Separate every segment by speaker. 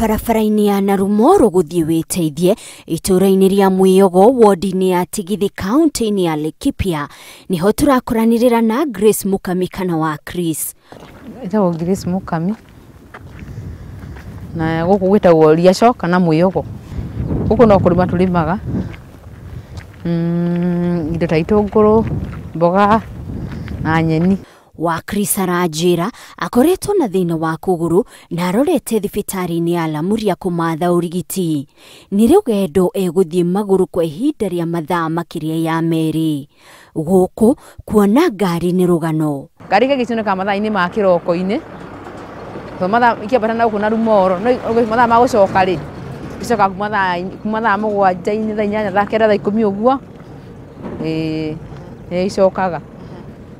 Speaker 1: Barabara-inĩ ya Narumoro gũthiĩ wĩteithie itũũra-inĩ rĩa Mwĩyogo wodi-inĩ ya Tigithĩ kaunti-inĩ ya Laikipia niho tũrakoranĩrĩra na Grace Mukami kana wa Chris.
Speaker 2: Ĩtagwo Grace Mukami na gũkũ gwĩtagwo Riaco kana Mwĩyogo. Gũkũ no kũrĩma tũrĩmaga indo ta itũngũrũ, mboga na nyeni.
Speaker 1: Wa Chris aranjĩra akoretwo na thĩna wa kũgũrũ na arorete thibitarĩ-inĩ ya Lamuria kũmatha ũrigiti. Nĩ rũgendo egũthiĩ magũrũ kwa ihinda rĩa mathaa makĩria ya merĩ. Gũkũ kuona ngari nĩ rũgano.
Speaker 2: Ngari gĩgĩcinũka mathaa-inĩ ma kĩroko-inĩ. Mathaa ikĩambata na gũkũ Narumoro, no mathaa ma gũcoka rĩ. Gĩcoka kuma thaa mũgwanja-inĩ, thaa inyanya, thaa kenda, thaa ikũmi ũguo. Icokaga.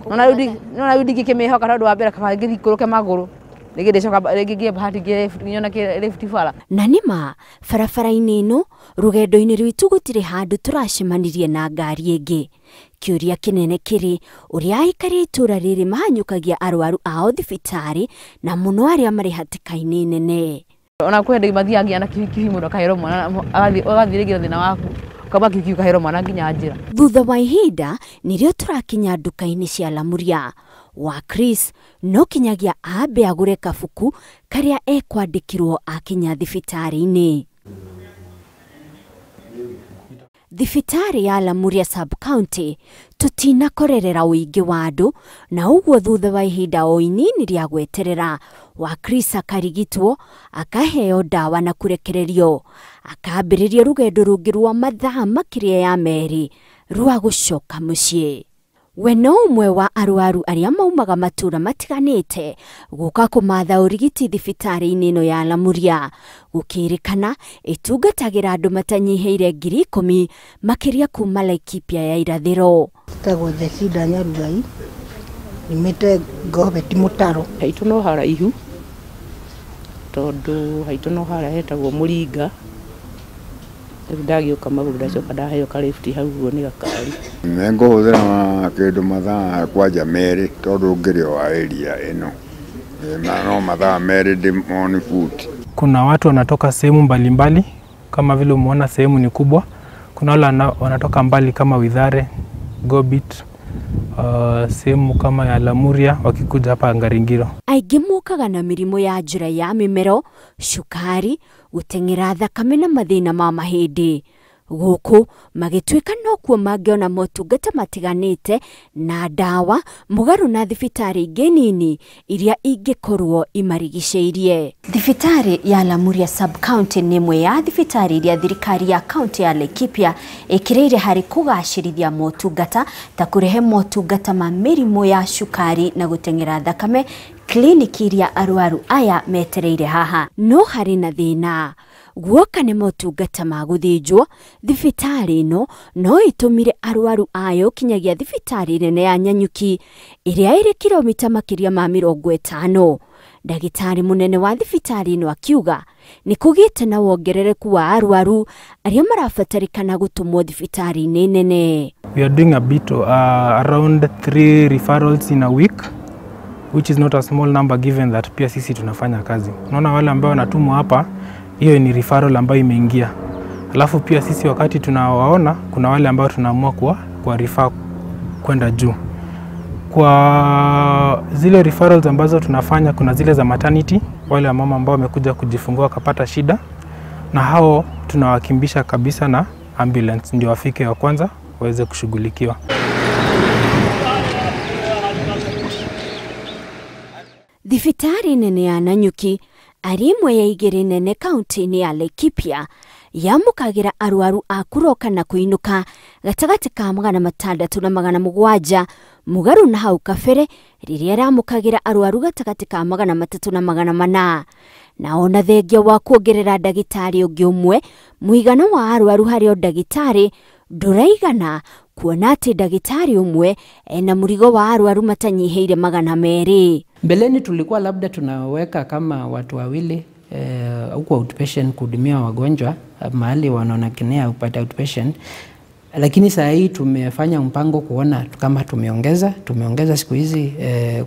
Speaker 2: Nona rĩu ndingĩkĩmĩhoka tondũ wa mbere kaba ngĩthiũrũrũke magũrũ. Rĩngĩ ndĩcoka rĩngĩ ngĩe nyone lift bara.
Speaker 1: Na nĩma barabara-inĩ ĩno rũgendo-inĩ rwitũ gũtirĩ handũ tũracemanirie na ngari ĩngĩ. Kĩũria kĩnene kĩrĩ ũrĩa aikari itũũra rĩrĩ mahanyũkagia arwaru ao thibitarĩ na mũno arĩa marĩ hatĩka-inĩ nene.
Speaker 2: Ona kwenda mathiaga na kibikibi mũndũ akaheo mwana agathiĩ rĩngĩ thĩna waku. Kama kikiu kahero mwana nginya njĩra.
Speaker 1: Thutha wa ihinda nĩrĩo tũrakinya nduka-inĩ cia Lamuria. Wa Chris no kinyagia ambe agũre kabuku karĩa ekwandĩkirwo akinya thibitarĩ-inĩ. Thibitarĩ ya Lamuria sub-county tutinakorerera ũingĩ wa andũ na ũguo thutha wa ihinda o inini rĩa gweterera wa Chris akarigitwo akaheo ndawa na kurekererio akambĩrĩria rũgendo rũngĩ rwa mathaa makĩria ya merĩ rwa gũcoka mũciĩ. We no ũmwe wa arwaru arĩa maumaga matũũra matiganĩte gũka kũmatha ũrigiti thibitarĩ-inĩ ĩno ya Lamuria gũkĩrĩkana ĩtungatagĩra andũ matanyihĩire 10,000 makĩria kuma Laikipia ya irathĩro.
Speaker 3: Tagwo Thecida Nyarugai nimĩte Goveti Mũtaro.
Speaker 4: Haitũ no haraihu tondũ haitũ no harĩa hetagwo Mũringa. Ndagĩũka magũrũ ndacoka ndaheo ka lift hau guo nĩ gakari.
Speaker 5: Ngũhũthĩra kĩndũ mathaa kwanja merĩ tondũ ngĩrĩ o area ĩno. No mathaa merĩ ndĩ on foot.
Speaker 6: Kuna watu wanatoka sehemu mbalimbali kama vile umeona sehemu ni kubwa. Kuna wale wanatoka mbali kama Withare, Gobit, sehemu kama ya Lamuria wakikuja hapa Ngaringiro.
Speaker 1: Aingĩ mokaga na mĩrimũ ya njĩra ya mĩmero, cukari, gũteng'era thakame na mathĩna ma mahĩndĩ. Gũkũ magĩtuĩka no kuo mangĩona motungata matiganĩte na ndawa mũgarũ na thibitarĩ ingĩ nini iria ingĩkorwo imarigicĩirie. Thibitarĩ ya Lamuria sub-county nĩ ĩmwe ya thibitarĩ iria thirikari ya kaunti ya Laikipia ĩkĩrĩire harĩ kũgacĩrithia motungata ta kũrehe motungata ma mĩrimũ ya cukari na gũteng'era thakame kliniki iria arwaru aya metereire haha. No harĩ na thĩna. Guoka nĩ motungata ma gũthĩnjwo, thibitarĩ ĩno no ĩtũmire arwaru ayo kinyagia thibitarĩ nene ya Nyanyuki ĩrĩa ĩrĩ kilomita makĩria ma 50. Ndagĩtarĩ mũnene wa thibitarĩ ĩno akiuga nĩ kũgĩte na wongerereku wa arwaru arĩa marabatarĩkana gũtũmwo thibitarĩ-inĩ nene.
Speaker 6: We are doing a bit around 3 referrals in a week, which is not a small number given that pia sisi tunafanya kazi. Unaona wale ambao wanatumwa hapa, hiyo ni referral ambayo imeingia. Alafu pia sisi wakati tunawaona kuna wale ambao tunaamua kwa refer kwenda juu. Kwa zile referrals ambazo tunafanya kuna zile za maternity, wale mama ambao wamekuja kujifungua wakapata shida na hao tunawakimbisha kabisa na ambulance ndio wafike wa kwanza waweze kushughulikiwa.
Speaker 1: Thibitarĩ nene ya Nanyuki arĩ imwe ya igĩrĩ nene kaunti-inĩ ya Laikipia yamũkagĩra arwaru a kũroka na kũinũka gatagatĩ ka 600 na 700 mũgarũ na hau kabere rĩrĩa ramũkagĩra arwaru gatagatĩ ka 300 na 400. Na ona thengia wa kuongerera ndagĩtarĩ ũngĩ ũmwe mũigana wa arwaru harĩ o ndagĩtarĩ ndũraigana kuona atĩ ndagĩtarĩ ũmwe ena mũrigo wa arwaru matanyihĩire 200.
Speaker 7: Mbeleni tulikuwa labda tunaweka kama watu wawili huko outpatient kuhudumia wagonjwa mahali wanaonekenea upata outpatient, Lakini saa hii tumefanya mpango kuona kama tumeongeza siku hizi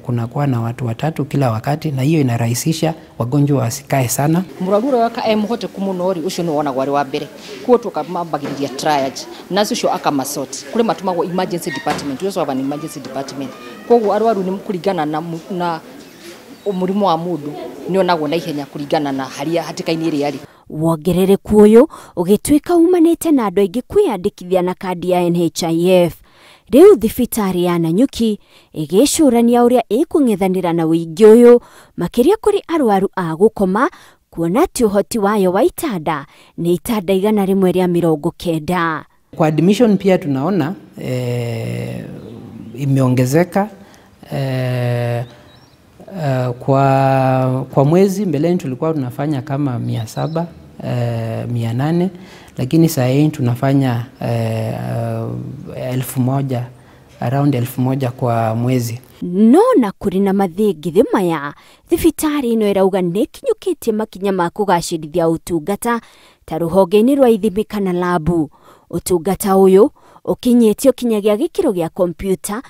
Speaker 7: kunakuwa na watu 3 kila wakati, na hiyo inarahisisha wagonjwa wasikae sana.
Speaker 8: Muragura waka muhote kumunori ucio ni wona gwari wa mbere kuo tukamambagiriria triage nacio cio akamasort kuri matumagwo emergency department ucio waba ni emergency department koguo arwaru ni kuringana na umurimo wa mundu ni onagwo na ihenya kuringana na haria hatikaini iri yari.
Speaker 1: Wongerereku uyu ugituika umanite na andu aingi kwiyandikithia na kandi ya NHIF. Riu thibitari ya Nanyuki igicurania uria ikung'ethanira na wingi uyu makiria kuri arwaru a gukoma, kuona ati uhoti wayo wa itanda ni itanda 190.
Speaker 7: Kwa admission pia tunaona imeongezeka. Kwa mwezi mbeleni tulikuwa tunafanya kama 700, 800, lakini saa hii tunafanya 1000, around 1000 kwa mwezi.
Speaker 1: No na kuri na mathingithi maya thibitari ino irauga nikinyukitie makinya ma kugacirithia utungata ta ruhonge-ini rwa ithimi kana labu. Utungata uyu ukinyetio kinyagia gikiro gia kompyuta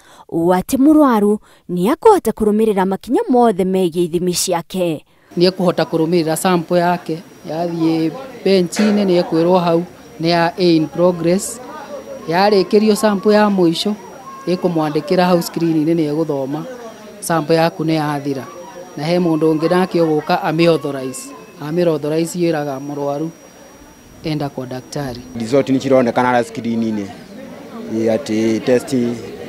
Speaker 1: ati murwaru ni akuhota kurumirira makinya mothe megie ithimi ciake.
Speaker 9: Ni akuhota kurumirira sample yake yathie bench-ini, ni ekwirwo hau ni ya in progress, yarekerio sample ya muico ikumwandikira hau screen-ini, ni eguthoma sample yaku ni yathira, na he mundu ungi nake uguka amiauthorize yiraga murwaru enda kwa daktari.
Speaker 10: Result ni cironekana na screen-ini ati test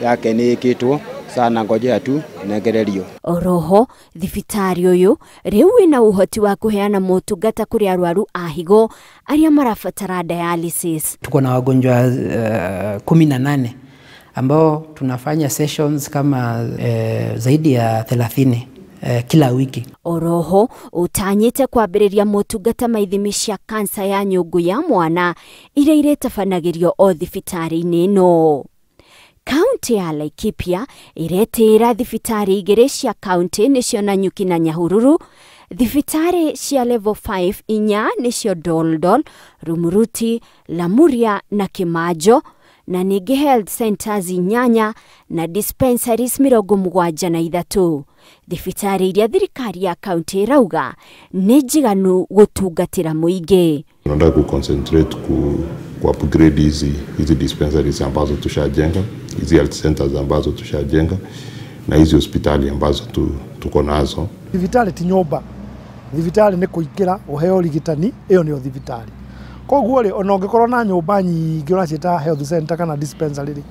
Speaker 10: yake ni kitwo sana, ngojea tu negererio.
Speaker 1: Oroho thibitari uyu riu ina uhoti wa kuheana motungata kuri arwaru a higo aria marabatara dialysis.
Speaker 7: Tuko na wagonjwa 18 ambao tunafanya sessions kama zaidi ya 30 kila wiki.
Speaker 1: Oroho utanyite kwambiriria motungata maithimi cia kansa ya nyungu ya mwana iria iretafanagirio o thibitari-ini ino. Kaunti ya Laikipia iretira thibitari igiri cia kaunti nicio Nanyuki na Nyahururu. Thibitari cia level 5 inya nicio Doldol, Rumuruti, Lamuria na Kimajo, na ningi health centers inyanya na dispensaries 73. Thibitari iria thirikari ya kaunti irauga ni njiganu gutungatira muingi.
Speaker 11: Tunataka kuconcentrate ku upgrade hizi dispensaries ambazo tushajenga, hizi health centers ambazo tushajenga, na hizi hospitali ambazo tuko nazo.
Speaker 12: Thibitari ti nyumba, thibitari ni kuikira uheo rigitani, iyo ni thibitari. Koguo ri ona ungikorwo na nyumba nyingi uracita health center kana dispensary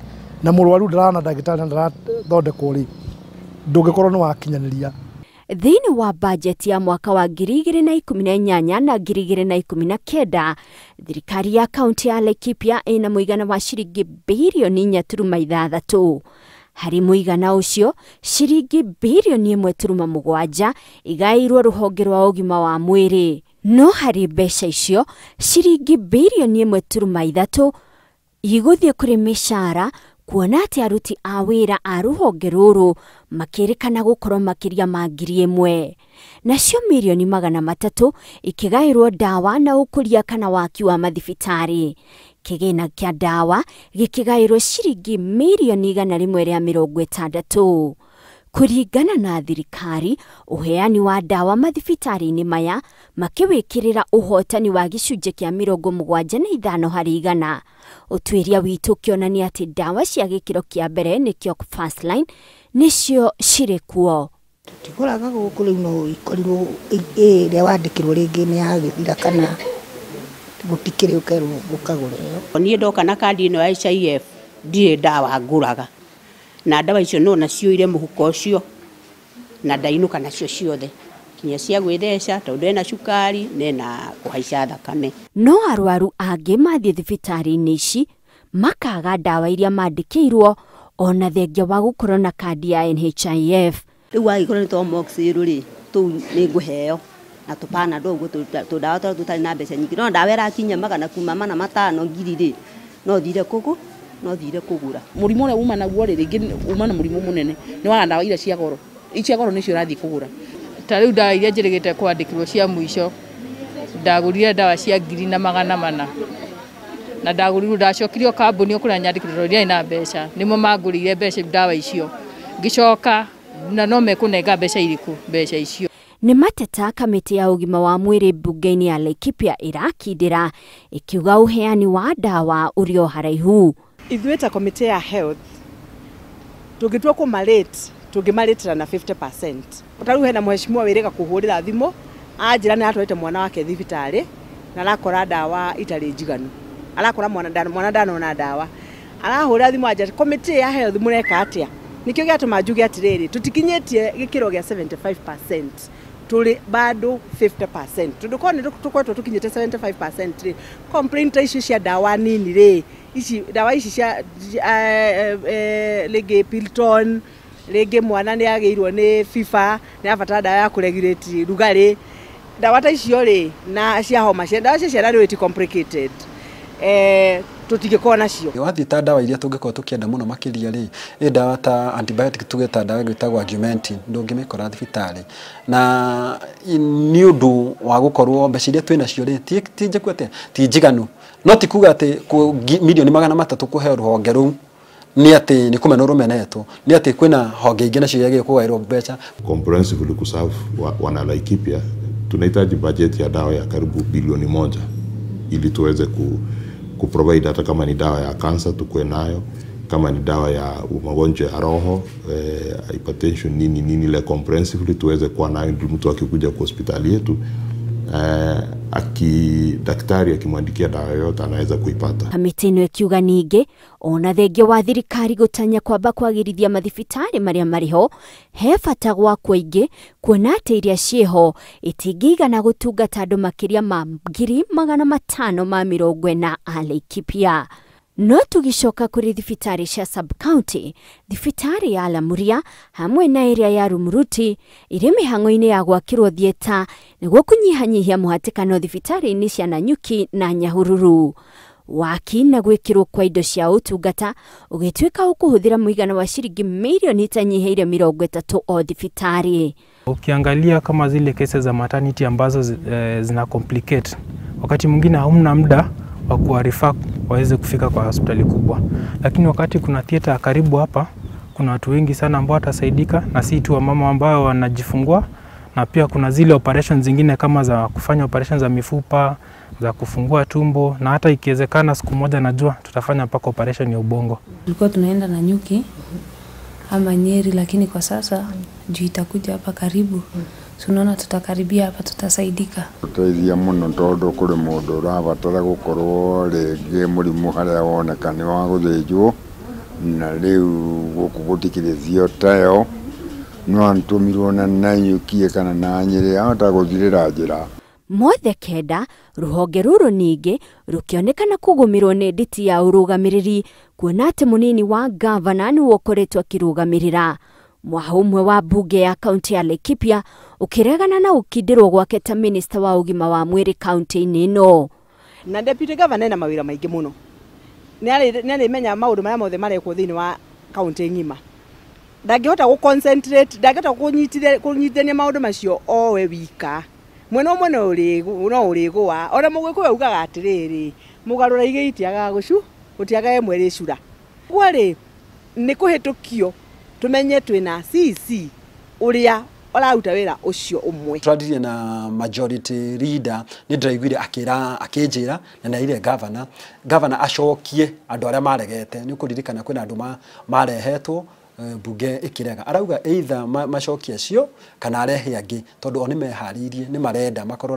Speaker 12: na murwaru ndarana ndagitari ndarathondekwo ri ndungikorwo ni wakinyaniria.
Speaker 1: Thini wa budget ya mwaka wa 2018 na 2019 thirikari ya kaunti ya Laikipia ina muigana wa shilingi bilioni 4.6. Hari muigana ucio shilingi bilioni 1.7 igairwo ruhonge rwa ugima wa mwiri. No hari mbeca icio shilingi bilioni 1.3 iguthie kuri mishara, kuona ati aruti a wira a ruhonge ruru makirikana gukorwo makiria ma 1,000, nacio milioni 300 ikigairwo dawa na ukuria kana waki wa mathibitari. Kigina kia dawa gikigairwo shilingi milioni 160. Kuringana na thirikari, uheani wa dawa mathibitari-ini maya makiwikirira uhotani wa gicunje kia 75 harĩ 100. Utwiria witu kionania ati dawa cia gikiro kia mbere nikio first line nicio ciri kuo.
Speaker 3: Tikuraga guku riu no ikorirwo ire wandikirwo ringi ni yagithira kana gutikire ukerwo gukagura yo.
Speaker 4: Nie ndoka na kandi ino ya NHIF ndire dawa nguraga, na dawa icio no nacio ire muhuko ucio na ndainuka nacio ciothe kinya cia gwithesha tondu ena cukari nena kuhaica thakame.
Speaker 1: No arwaru angi mathie thibitari-ini ici makaga dawa iria mandikirwo ona thengia wa gukorwo na kandi ya NHIF.
Speaker 13: Riu agikora ni tomoxiru ri tu ni nguheo na tupana ndogo tu dawa tutari na mbeca nyingi, no dawa irakinya magana kuma 5 ngiri ri no thire kugura.
Speaker 2: Murimo ule uma naguo ringi uma na murimo munene ni wa dawa ira cia goro, icia goro nicio rathi kugura. Ta riu dawa iria njirigite kwandikirwo cia muico ndagurire dawa cia 400
Speaker 8: na ndagũrirwo ndacokirio kambuni okũrĩa nyandĩkĩtwo rĩrĩa ina mbeca nĩmo mangũrĩire mbeca ndawa icio ngicoka na no mekũnenga mbeca irĩkũ mbeca icio.
Speaker 1: Nĩ mateta kamĩtĩ ya ũgima wa mwĩrĩ mbunge-inĩ ya Laikipia irakindĩra ikiuga ũheani wa ndawa ũrĩ o haraihu.
Speaker 14: Ithuĩ ta komĩtĩ ya health tũngĩtua kũmarate tũngĩmaratĩra na 50%. Ũtarĩu hena mheshimiwa wĩrĩga kũhũrĩra thimũ anjĩra nĩ atwarĩte mwana wake thibitarĩ na arakora ndawa itarĩ njiganu. Arakora mwana ndanona ndawa. Arahũrĩra thimũ anjĩra komĩtĩ ya health mũreka atĩa? Nikio gĩatũma njuge atĩrĩrĩ tũtikinyĩtie gĩkĩro gĩa 75%. Tuli bado 50%. Tudukoni tukoretwo tukinyite 75% ri. Complaint icio cia dawa nini ri. Ici dawa ici cia lege Pilton, lege mwana ni ageirwo ni FIFA, ni abatara dawa ya kuregulate rugari. Dawa ta icio ri na cia homa cia dawa cia rari weti complicated. Tutigikona cio.
Speaker 15: Wathi ta dawa iria tungikora tukienda muno makiria ri dawa ta antibiotic tugeta dawa gwitagwa Augmentin ndungimikora thibitari na ni undu wa gukorwo mbeca iria twina cio ri tije kwete ti njiganu no ti kuga ati milioni 300 kuhe ruhonge ru ni ati ni kumena rumenetwo ni ati kwina honge ingĩ nacio yagĩrĩirwo kugaĩrwo mbeca.
Speaker 11: Comprehensively kuserve wana Laikipia tunahitaji budget ya dawa ya karibu bilioni 1 ili tuweze kuprovide hata kama ni dawa ya cancer tukue nayo, kama ni dawa ya magonjwa ya roho, hypertension nini ile comprehensively tuweze kuwa nayo mtu akikuja kwa hospitali yetu daktari akimwandikia dawa yote anaweza kuipata.
Speaker 1: Kamĩtĩ ĩno ĩkiuga ningĩ ona thengia wa thirikari gũtanya kwamba kwagĩrithia mathibitarĩ marĩa marĩho he bata gwakwo ingĩ kuona atĩ iria ciĩho itingĩigana gũtungata andũ makĩria ma 540 a Laikipia. No tugicoka kuri thibitari cia sub-county, thibitari ya Lamuria hamwe na area ya Rumuruti iri mihango-ini ya gwakirwo thieta niguo kunyihanyihia muhatikano thibitari-ini cia Nanyuki na Nyahururu. Waki na gwikirwo kwa indo cia utungata ugituika ukuhuthira muigana wa shilingi milioni itanyiheire 30 o thibitari.
Speaker 6: Ukiangalia kama zile kesi za maternity ambazo zina complicate, wakati mwingine hamna muda wa kuarifa waweze kufika kwa hospitali kubwa, lakini wakati kuna theater karibu hapa kuna watu wengi sana ambao watasaidika, na si tu wamama ambao wanajifungua, na pia kuna zile operations zingine kama za kufanya operations za mifupa, za kufungua tumbo, na hata ikiwezekana siku moja najua tutafanya paka operation ya ubongo.
Speaker 16: Tulikuwa tunaenda Nanyuki ama Nyeri, lakini kwa sasa juu itakuja hapa karibu. Tunaona tutakaribia hapa tutasaidika.
Speaker 5: Tutaithia muno tondu kuri mundu urabatara gukorwo ringi murimu haria wonekani wa guthinjwo na riu guku gutikirithio tayo no antumirwo na Nanyuki kana na Nyeri ahota guthirira njira.
Speaker 1: Mothe kenda ruhonge ruru ningi rukionekana kugumirwo ni nditi ya urugamiriri kuona ati munini wa governor ni wokoretwo akirugamirira. Mwahumwe wa bunge ya kaunti ya Laikipia ukiregana na ukindirwo gwake ta minister wa ugima wa mwiri kaunti-ini ino.
Speaker 14: Na deputy governor na mawira maingi muno. Nĩ menya maundu maria mothe marekwo thiini wa kaunti ngima. Ndangĩhota guconcentrate, ndangĩhota kunyitithania maundu macio o we wika. Mwena ũmwe no ũrĩgũa. Ona mũgĩkũyũ ugaga atĩrĩrĩ, mũgarũra igĩ itiaga gũcu, gũtiaga ĩmwe rĩcura. Gwarĩ nĩ kũhĩtũkio tumenye twina CC uria oraruta wira ucio umwe.
Speaker 15: Twadirie na majority leader ni ndiraiguire akinjira na ile governor acokie andu aria maregete ni kuririkana kwina andu marehetwo bunge ikirega arauga either macokie cio kana arehe angi tondu oni meharirie ni marenda makorwo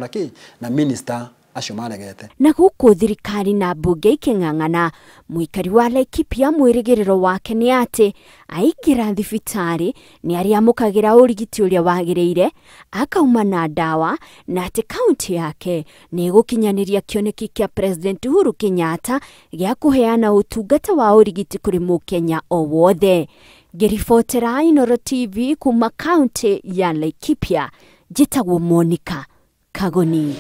Speaker 15: na minister acio maregete.
Speaker 1: Na guku thirikari na bunge iking'ang'ana, muikari wa Laikipia mwirigiriro wake ni ati aingira thibitari ni aria mukagira urigiti uria wagiriire akauma na dawa na ati kaunti yake ni gukinyaniria kioneki kia President Uhuru Kenyatta gia kuheana utungata wa urigiti kuri mukenya o wothe. Ngiribotera Inooro TV kuma kaunti ya Laikipia, njitagwo Monica Kagoni.